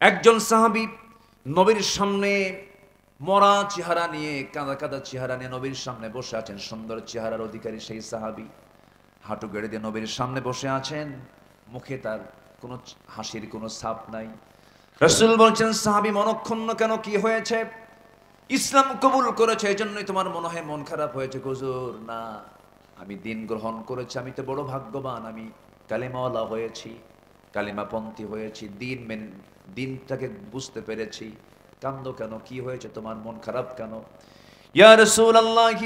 একজন সাহাবী নবীর সামনে মরা চেহারা নিয়ে, কাঁদা কাঁদা চেহারা নিয়ে নবীর সামনে বসে আছেন। সুন্দর চেহারার অধিকারী সেই সাহাবী হাঁটু গেড়ে দিয়ে নবীর সামনে বসে আছেন। মুখে তার কোনো হাসির কোনো ছাপ নাই। রাসূল বলছেন, সাহাবী মনক্ষুণ্ণ কেন, কি হয়েছে? ইসলাম কবুল করেছে এজন্যই তোমার মনে হয় মন খারাপ হয়েছে? হুজুর না, আমি দিন গ্রহণ করেছি, আমি তো বড় ভাগ্যবান, আমি কালিমাওয়ালা হয়েছি, কালিমাপন্থী হয়েছি, দিনটাকে বুঝতে পেরেছি। কান্দো কেন, কি হয়েছে তোমার, মন খারাপ কেন? ইয়া রাসূলুল্লাহ,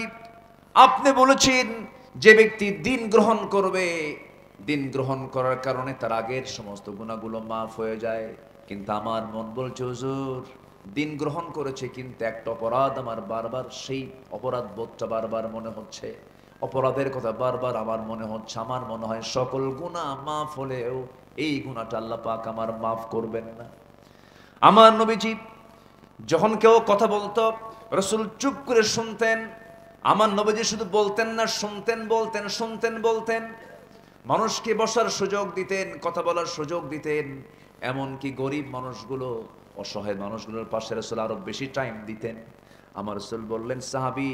আপনি বলেছেন যে ব্যক্তি দিন গ্রহণ করবে, দিন গ্রহণ করার কারণে তার আগের সমস্ত গুনাহগুলো মাফ হয়ে যায়। কিন্তু আমার মন বলছে হুজুর, দিন গ্রহণ করেছে কিন্তু একটা অপরাধ আমার বারবার, সেই অপরাধ বোধটা বারবার মনে হচ্ছে, অপরাধের কথা বারবার আমার মনে হচ্ছে। আমার মনে হয় সকল গুনাহ মাফ হলেও এই গুনাহটা আল্লাহ পাক আমার মাফ করবেন না। আমার নবীজি যখন কেউ কথা বলতো, রাসূল চুপ করে শুনতেন। আমার নবীজি শুধু বলতেন না, শুনতেন, বলতেন, শুনতেন, বলতেন। মানুষকে বসার সুযোগ দিতেন, কথা বলার সুযোগ দিতেন। এমনকি গরিব মানুষগুলো, অসহায় মানুষগুলোর পাশে রাসূল আরো বেশি টাইম দিতেন। আমার রাসূল বললেন, সাহাবী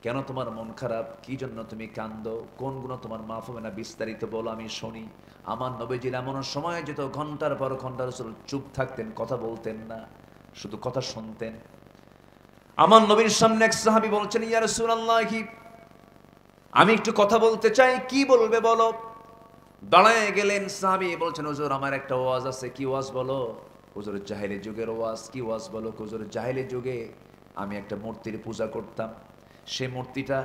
কেন তোমার মন খারাপ, কি জন্য তুমি কান্দো, কোন গুণ তোমার মাফ হবে না, বিস্তারিত বলো, আমি শুনি। আমার নবীজির এমন সময় যেত ঘন্টার পর ঘন্টা রাসূল চুপ থাকতেন, কথা বলতেন না, শুধু কথা শুনতেন। আমার নবীর সামনে এক সাহাবী বলছেন, ইয়া রাসূলুল্লাহ, আমি একটু কথা বলতে চাই। কি বলবে বলো? দাঁড়ায় গেলেন সাহাবী, বলছেন, হুজুর আমার একটা ওয়াজ আছে। কি ওয়াজ বলো? হুজুর জাহেলি যুগের ওয়াজ। কি ওয়াজ বলো? হুজুর জাহেলি যুগে আমি একটা মূর্তির পূজা করতাম, সে মূর্তিটা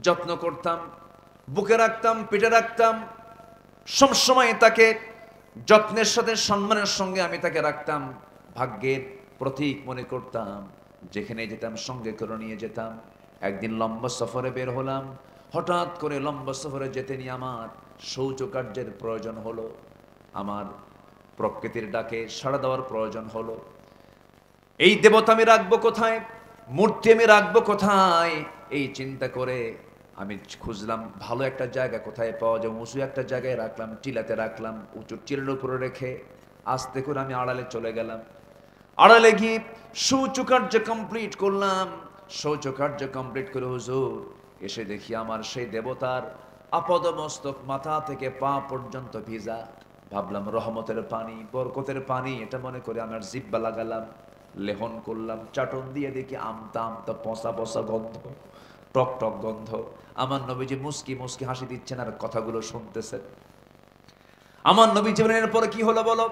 যত্ন করতাম, বুকে রাখতাম, পেটে রাখতাম, সবসময় তাকে যত্নের সাথে সম্মানের সঙ্গে আমি তাকে রাখতাম, ভাগ্যের প্রতীক মনে করতাম, যেখানে যেতাম সঙ্গে করে নিয়ে যেতাম। একদিন লম্বা সফরে বের হলাম, হঠাৎ করে লম্বা সফরে যেতে নিয়ে আমার শৌচকার্যের প্রয়োজন হলো, আমার প্রকৃতির ডাকে সাড়া দেওয়ার প্রয়োজন হলো। এই দেবতা আমি রাখবো কোথায়, মূর্তি আমি রাখবো কোথায়, এই চিন্তা করে আমি খুঁজলাম ভালো একটা জায়গা কোথায় পাওয়া যায়। উঁচু একটা জায়গায় রাখলাম, টিলাতে রাখলাম, উঁচু টিলার উপরে রেখে আস্তে করে আমি আড়ালে চলে গেলাম। আড়ালে গিয়ে শৌচকার্য কমপ্লিট করলাম। শৌচকার্য কমপ্লিট করে হুজুর এসে দেখি আমার সেই দেবতার আপাদমস্তক মাথা থেকে পা পর্যন্ত ভিজা। ভাবলাম রহমতের পানি, বরকতের পানি, এটা মনে করে আমার জিহ্বা লাগালাম, লেহন করলাম, চাটন দিয়ে দেখি আমতা আমতা পচা পচা গন্ধ, টক টক গন্ধ। আমার নবীজি মুস্কি মুস্কি হাসি দিচ্ছেন আর কথাগুলো শুনতেছেন। আমার নবী জীবনের পরে কি হলো বলো?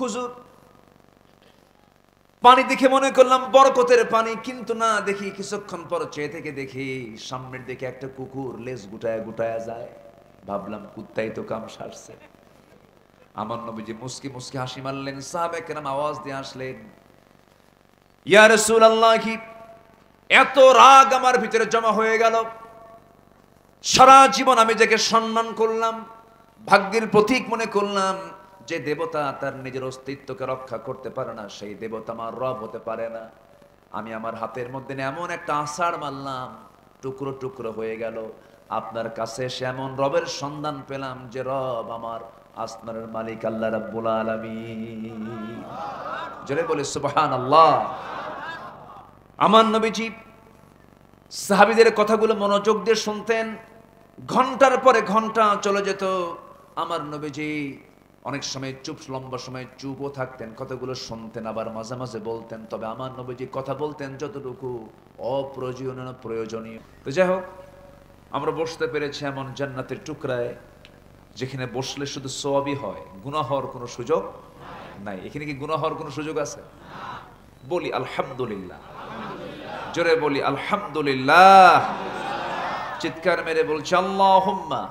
হুজুর পানি দেখে মনে করলাম বরকতের পানি, কিন্তু না, দেখি কিছুক্ষণ পর চেয়ে থেকে দেখি সামনের দিকে একটা কুকুর লেজ গুটায় গুটায় যায়। ভাবলাম কুত্তাই তো কাম সারছে। আমার নবীজি মুস্কি মুস্কি হাসি মারলেন। সাহাবায়ে কেরাম আওয়াজ দিয়ে আসলেন, ইয়া রাসূলুল্লাহ, এত রাগ আমার ভিতরে জমা হয়ে গেল। সারা জীবন আমি যাকে সম্মান করলাম, ভাগ্যের প্রতীক মনে করলাম, যে দেবতা তার নিজের অস্তিত্বকে রক্ষা করতে পারে না, সেই দেবতা আমার রব হতে পারে না। আমি আমার হাতের মধ্যে এমন একটা আষাঢ় মারলাম, টুকরো টুকরো হয়ে গেল। আপনার কাছে এসে এমন রবের সন্ধান পেলাম যে রব আমার আসমানের মালিক আল্লাহ রাব্বুল আলামিন। জোরে বলে সুবহানাল্লাহ। আমার নবীজি সাহাবীদের কথাগুলো মনোযোগ দিয়ে শুনতেন। ঘন্টার পরে ঘন্টা চলে যেত। আমার নবীজি অনেক সময় চুপ, লম্বা সময় চুপও থাকতেন, কথাগুলো শুনতেন, আবার মাঝে মাঝে বলতেন। তবে আমার নবীজি কথা বলতেন যতটুকু অপ্রয়োজনীয় প্রয়োজনীয়। তো যাই হোক, আমরা বসতে পেরেছি এমন জান্নাতের টুকরায় যেখানে বসলে শুধু সওয়াবই হয়, গুনাহ হওয়ার কোনো সুযোগ নাই। এখানে কি গুনাহ হওয়ার কোনো সুযোগ আছে? বলি আলহামদুলিল্লাহ, জোরে বলি আলহামদুলিল্লাহ, চিৎকার মেরে বলছি আল্লাহুম্মা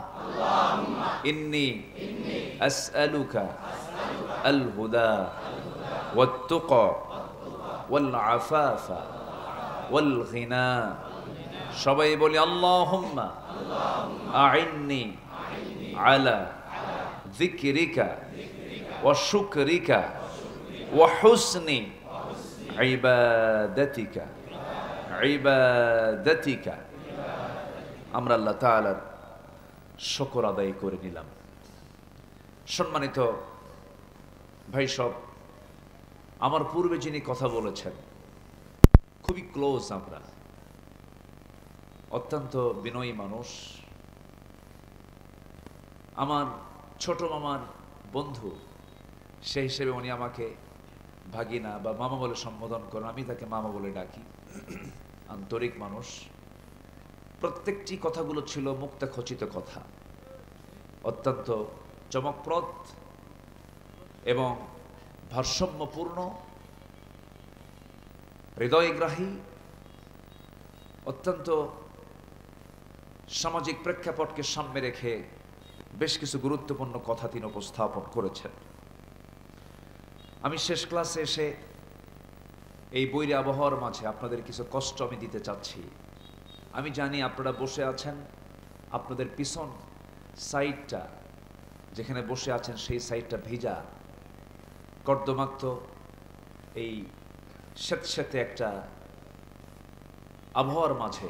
ইন্নী আসআলুকা আল হুদা ওয়াত তুকা ওয়াল আফাফা ওয়াল গিনা। সবাই বলি আল্লাহুম্মা আইন্নি আলা যিকরিকা ওয়া শুকরিকা ওয়া হুসনি ইবাদাতিকা ইবাদাতিকা। আমরা আল্লাহ তাআলার শুকর আদায় করে নিলাম। সম্মানিত ভাই সব, আমার পূর্বে যিনি কথা বলেছেন, খুবই ক্লোজ আমরা, অত্যন্ত বিনয়ী মানুষ, আমার ছোট মামার বন্ধু, সেই হিসেবে উনি আমাকে ভাগিনা বা মামা বলে সম্বোধন করেন, আমি তাকে মামা বলে ডাকি। আন্তরিক মানুষ। প্রত্যেকটি কথাগুলো ছিল মুক্তাখচিত কথা, অত্যন্ত চমকপ্রদ এবং ভারসাম্যপূর্ণ, হৃদয়গ্রাহী, অত্যন্ত সামাজিক প্রেক্ষাপটকে সামনে রেখে বেশ কিছু গুরুত্বপূর্ণ কথা তিনি উপস্থাপন করেছেন। আমি শেষ ক্লাসে এসে এই বৈরী আবহাওয়ার মাঝে আপনাদের কিছু কষ্ট আমি দিতে চাচ্ছি। আমি জানি আপনারা বসে আছেন, আপনাদের পিছন সাইডটা যেখানে বসে আছেন সেই সাইডটা ভিজা, কর্দমাক্ত এই স্যাঁতস্যাঁতে একটা আবহাওয়ার মাঝে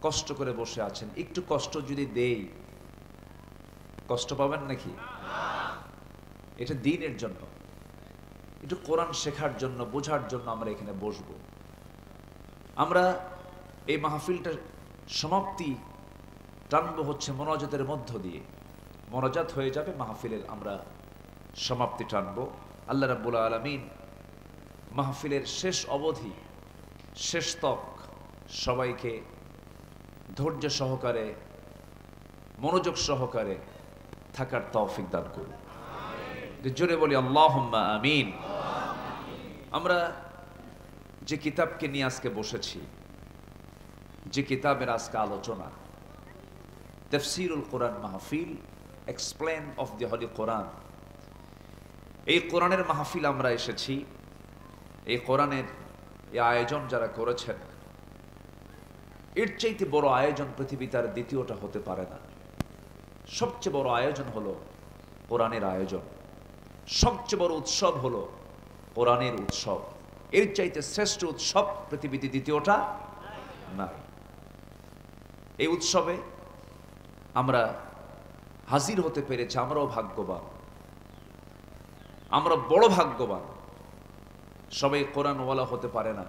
কষ্ট করে বসে আছেন। একটু কষ্ট যদি দেই, কষ্ট পাবেন নাকি? এটা দ্বীনের জন্য, একটু কোরআন শেখার জন্য, বোঝার জন্য আমরা এখানে বসবো। আমরা এই মাহফিলটার সমাপ্তি টানবো হচ্ছে মোনাজাতের মধ্য দিয়ে। মোনাজাত হয়ে যাবে মাহফিলের, আমরা সমাপ্তি টানবো। আল্লাহ রাব্বুল আলামিন মাহফিলের শেষ অবধি, শেষ তক সবাইকে ধৈর্য সহকারে, মনোযোগ সহকারে থাকার তৌফিক দান করুন। জোরে বলি আল্লাহুম্মা আমিন। আমরা যে কিতাবকে নিয়ে আজকে বসেছি, যে কিতাবের আজকে আলোচনা, তাফসীরুল কোরআন মাহফিল, এক্সপ্লেন অফ দি হলি কোরআন। এই কোরআনের মাহফিল আমরা এসেছি। এই কোরআনের এই আয়োজন যারা করেছেন, এর চাইতে বড় আয়োজন পৃথিবী তার দ্বিতীয়টা হতে পারে না। সবচেয়ে বড় আয়োজন হলো কোরআনের আয়োজন, সবচেয়ে বড় উৎসব হলো কোরআনের উৎসব। এর চাইতে শ্রেষ্ঠ উৎসব পৃথিবীতে দ্বিতীয়টা নাই। এই উৎসবে আমরা হাজির হতে পেরেছি, আমরাও ভাগ্যবান, আমরা বড় ভাগ্যবান। সবাই কোরআনওয়ালা হতে পারে না,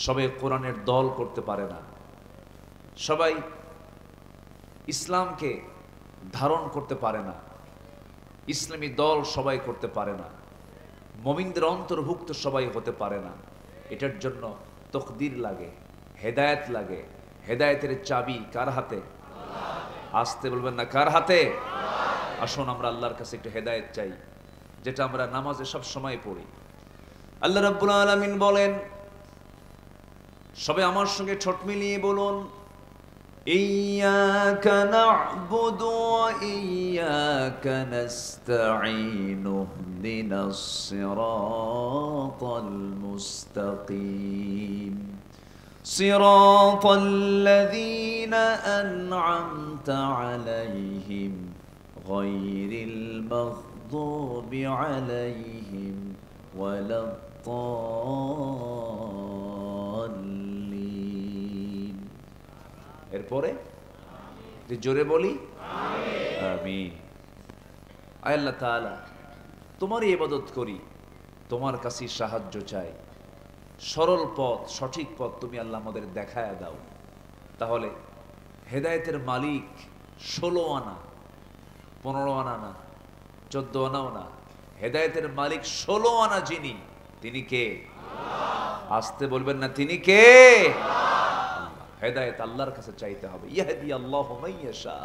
সবাই কোরআনের দল করতে পারে না, সবাই ইসলামকে ধারণ করতে পারে না, ইসলামী দল সবাই করতে পারে না, মুমিনদের অন্তর্ভুক্ত সবাই হতে পারে না। এটার জন্য তকদির লাগে, হেদায়েত লাগে। হেদায়েতের চাবি কার হাতে? আসতে বলবেন না, কার হাতে? আসুন আমরা আল্লাহর কাছে একটু হেদায়েত চাই, যেটা আমরা নামাজে সব সময় পড়ি। আল্লাহ রাব্বুল আলামিন বলেন, সবাই আমার সঙ্গে ঠোঁট মিলিয়ে বলুন, ইয়্যাকা না'বুদু ওয়া ইয়্যাকা নাস্তাঈন ইহদিনাস সিরাতাল মুস্তাকিম সিরাতাল লাযীনা আন'আমতা আলাইহিম গায়রিল মাগদুবি আলাইহিম ওয়ালাদ-দাল্লিন। এরপরে জোরে বলি আমিন। আয় আল্লাহ তাআলা, তোমারই ইবাদত করি, তোমার কাছে সাহায্য চাই। সরল পথ, সঠিক পথ তুমি আল্লাহ আমাদের দেখায়া দাও। তাহলে হেদায়েতের মালিক 16 আনা, 15 আনা না, 14 আনাও না, হেদায়েতের মালিক 16 আনা যিনি, তিনি কে? আসতে বলবেন না, তিনি কে? হেদায়েত আল্লাহর কাছে চাইতে হবে। ইয়াহদি আল্লাহু মান ইয়াশা।